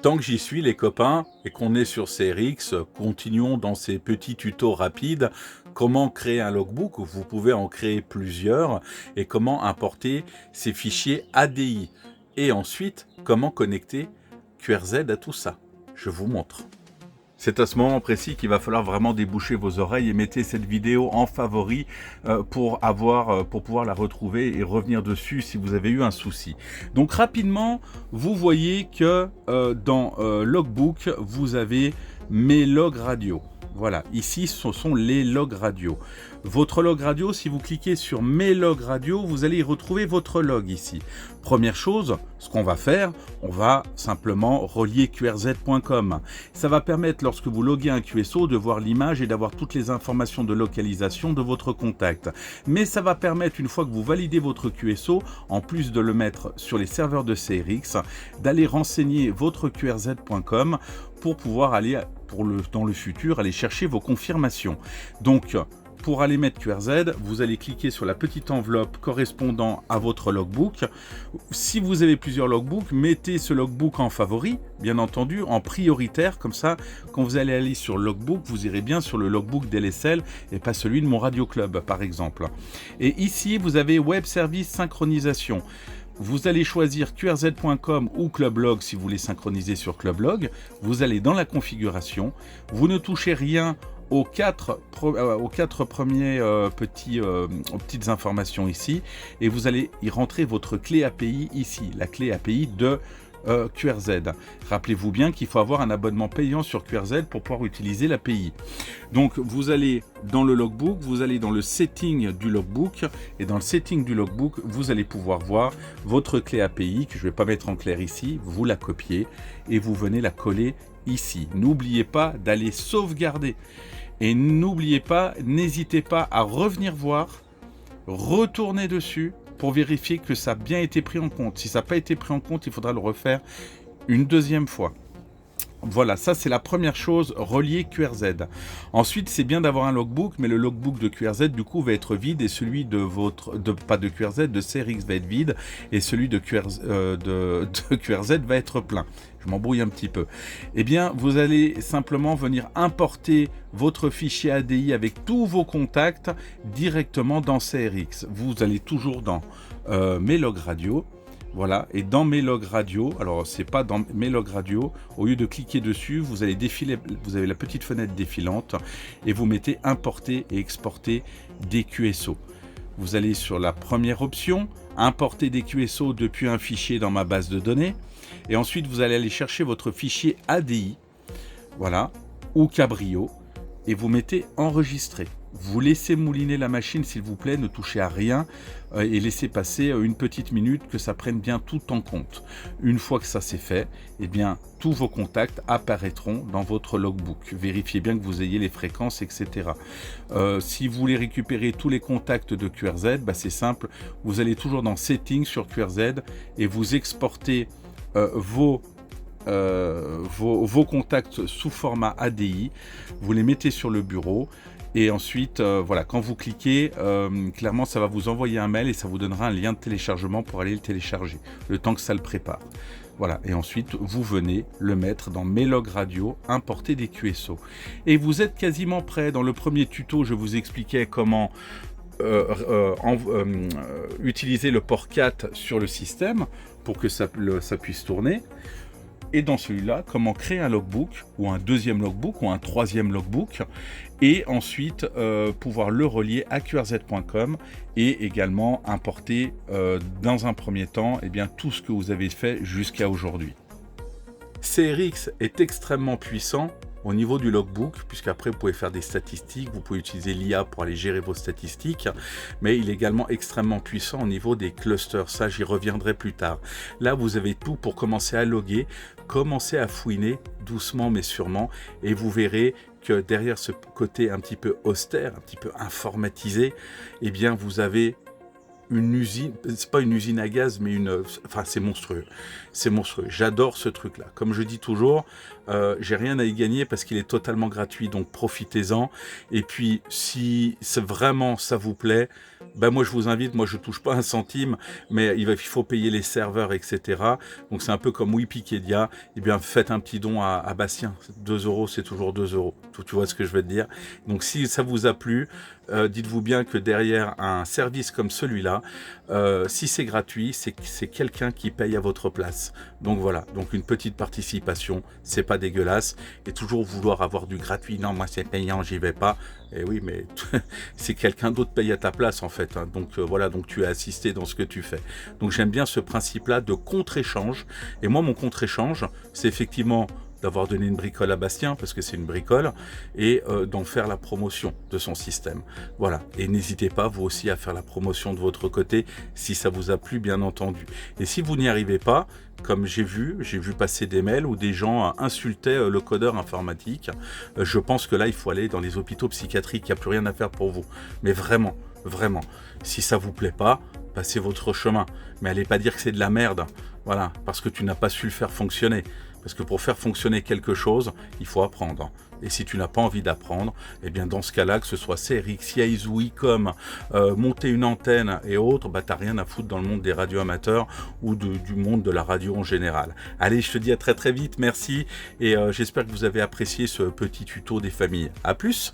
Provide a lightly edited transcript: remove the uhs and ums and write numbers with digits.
Tant que j'y suis les copains et qu'on est sur CRX, continuons dans ces petits tutos rapides. Comment créer un logbook? Vous pouvez en créer plusieurs et comment importer ces fichiers ADI. Et ensuite, comment connecter QRZ à tout ça. Je vous montre. C'est à ce moment précis qu'il va falloir vraiment déboucher vos oreilles et mettez cette vidéo en favori pour pouvoir la retrouver et revenir dessus si vous avez eu un souci. Donc rapidement, vous voyez que dans Logbook, vous avez mes logs radio. Voilà, ici ce sont les logs radio. Votre log radio, si vous cliquez sur mes logs radio, vous allez y retrouver votre log ici. Première chose, ce qu'on va faire, on va simplement relier qrz.com. Ça va permettre, lorsque vous loguez un QSO, de voir l'image et d'avoir toutes les informations de localisation de votre contact. Mais ça va permettre, une fois que vous validez votre QSO, en plus de le mettre sur les serveurs de CRX, d'aller renseigner votre qrz.com pour pouvoir aller, dans le futur, aller chercher vos confirmations. Donc, pour aller mettre QRZ, vous allez cliquer sur la petite enveloppe correspondant à votre logbook. Si vous avez plusieurs logbooks, mettez ce logbook en favori, bien entendu, en prioritaire. Comme ça, quand vous allez aller sur le logbook, vous irez bien sur le logbook d'LSL et pas celui de mon Radio Club, par exemple. Et ici, vous avez Web Service Synchronisation. Vous allez choisir qrz.com ou Clublog si vous voulez synchroniser sur Clublog. Vous allez dans la configuration. Vous ne touchez rien aux quatre premiers petites informations ici, et vous allez y rentrer votre clé API ici, la clé API de QRZ. Rappelez-vous bien qu'il faut avoir un abonnement payant sur QRZ pour pouvoir utiliser l'API. Donc vous allez dans le logbook, vous allez dans le setting du logbook, et dans le setting du logbook, vous allez pouvoir voir votre clé API, que je ne vais pas mettre en clair ici, vous la copiez, et vous venez la coller ici. N'oubliez pas d'aller sauvegarder. Et n'oubliez pas, n'hésitez pas à revenir voir, retourner dessus pour vérifier que ça a bien été pris en compte. Si ça n'a pas été pris en compte, il faudra le refaire une deuxième fois. Voilà, ça c'est la première chose, relier QRZ. Ensuite, c'est bien d'avoir un logbook, mais le logbook de QRZ du coup va être vide et celui de pas de QRZ, de CRX va être vide et celui de QRZ va être plein. Je m'embrouille un petit peu. Eh bien, vous allez simplement venir importer votre fichier ADI avec tous vos contacts directement dans CRX. Vous allez toujours dans mes logs radio. Voilà, et dans mes logs radio, alors c'est pas dans mes logs radio, au lieu de cliquer dessus, vous allez défiler, vous avez la petite fenêtre défilante et vous mettez importer et exporter des QSO. Vous allez sur la première option, importer des QSO depuis un fichier dans ma base de données, et ensuite vous allez aller chercher votre fichier ADI, voilà, ou Cabrio, et vous mettez enregistrer. Vous laissez mouliner la machine s'il vous plaît, ne touchez à rien et laissez passer une petite minute que ça prenne bien tout en compte. Une fois que ça c'est fait, eh bien tous vos contacts apparaîtront dans votre logbook. Vérifiez bien que vous ayez les fréquences, etc. Si vous voulez récupérer tous les contacts de QRZ, bah, c'est simple, vous allez toujours dans Settings sur QRZ et vous exportez vos contacts sous format ADI, vous les mettez sur le bureau et ensuite voilà, quand vous cliquez clairement ça va vous envoyer un mail et ça vous donnera un lien de téléchargement pour aller le télécharger le temps que ça le prépare. Voilà, et ensuite vous venez le mettre dans mes logs radio, importer des QSO et vous êtes quasiment prêt. Dans le premier tuto je vous expliquais comment utiliser le port 4 sur le système pour que ça puisse tourner. Et dans celui-là, comment créer un logbook, ou un deuxième logbook, ou un troisième logbook, et ensuite pouvoir le relier à qrz.com et également importer dans un premier temps tout ce que vous avez fait jusqu'à aujourd'hui. CRX est extrêmement puissant au niveau du logbook, puisqu'après vous pouvez faire des statistiques, vous pouvez utiliser l'IA pour aller gérer vos statistiques, mais il est également extrêmement puissant au niveau des clusters, ça j'y reviendrai plus tard. Là vous avez tout pour commencer à loguer, commencer à fouiner doucement mais sûrement, et vous verrez que derrière ce côté un petit peu austère, un petit peu informatisé, eh bien vous avez une usine, c'est pas une usine à gaz, mais enfin, c'est monstrueux. C'est monstrueux. J'adore ce truc-là. Comme je dis toujours, j'ai rien à y gagner parce qu'il est totalement gratuit, donc profitez-en. Et puis, si vraiment ça vous plaît, ben moi je vous invite, moi je touche pas un centime, mais il faut payer les serveurs, etc. Donc c'est un peu comme Wikipédia. Eh bien, faites un petit don à Bastien. 2 euros, c'est toujours 2 euros. Tu vois ce que je veux te dire? Donc si ça vous a plu, dites-vous bien que derrière un service comme celui-là, si c'est gratuit, c'est quelqu'un qui paye à votre place. Donc voilà, donc une petite participation, c'est pas dégueulasse. Et toujours vouloir avoir du gratuit, non, moi c'est payant, j'y vais pas. Et oui, mais c'est quelqu'un d'autre paye à ta place en fait. Hein. Donc voilà, donc tu es assisté dans ce que tu fais. Donc j'aime bien ce principe-là de contre-échange. Et moi, mon contre-échange, c'est effectivement d'avoir donné une bricole à Bastien, parce que c'est une bricole, et d'en faire la promotion de son système. Voilà, et n'hésitez pas, vous aussi, à faire la promotion de votre côté, si ça vous a plu, bien entendu. Et si vous n'y arrivez pas, comme j'ai vu passer des mails où des gens insultaient le codeur informatique, je pense que là, il faut aller dans les hôpitaux psychiatriques, il n'y a plus rien à faire pour vous. Mais vraiment, vraiment, si ça vous plaît pas, passez votre chemin. Mais allez pas dire que c'est de la merde, voilà, parce que tu n'as pas su le faire fonctionner. Parce que pour faire fonctionner quelque chose, il faut apprendre. Et si tu n'as pas envie d'apprendre, eh bien dans ce cas-là, que ce soit CRX, Yaesu, Wacom, monter une antenne et autres, bah t'as rien à foutre dans le monde des radios amateurs ou du monde de la radio en général. Allez, je te dis à très très vite, merci, et j'espère que vous avez apprécié ce petit tuto des familles. À plus!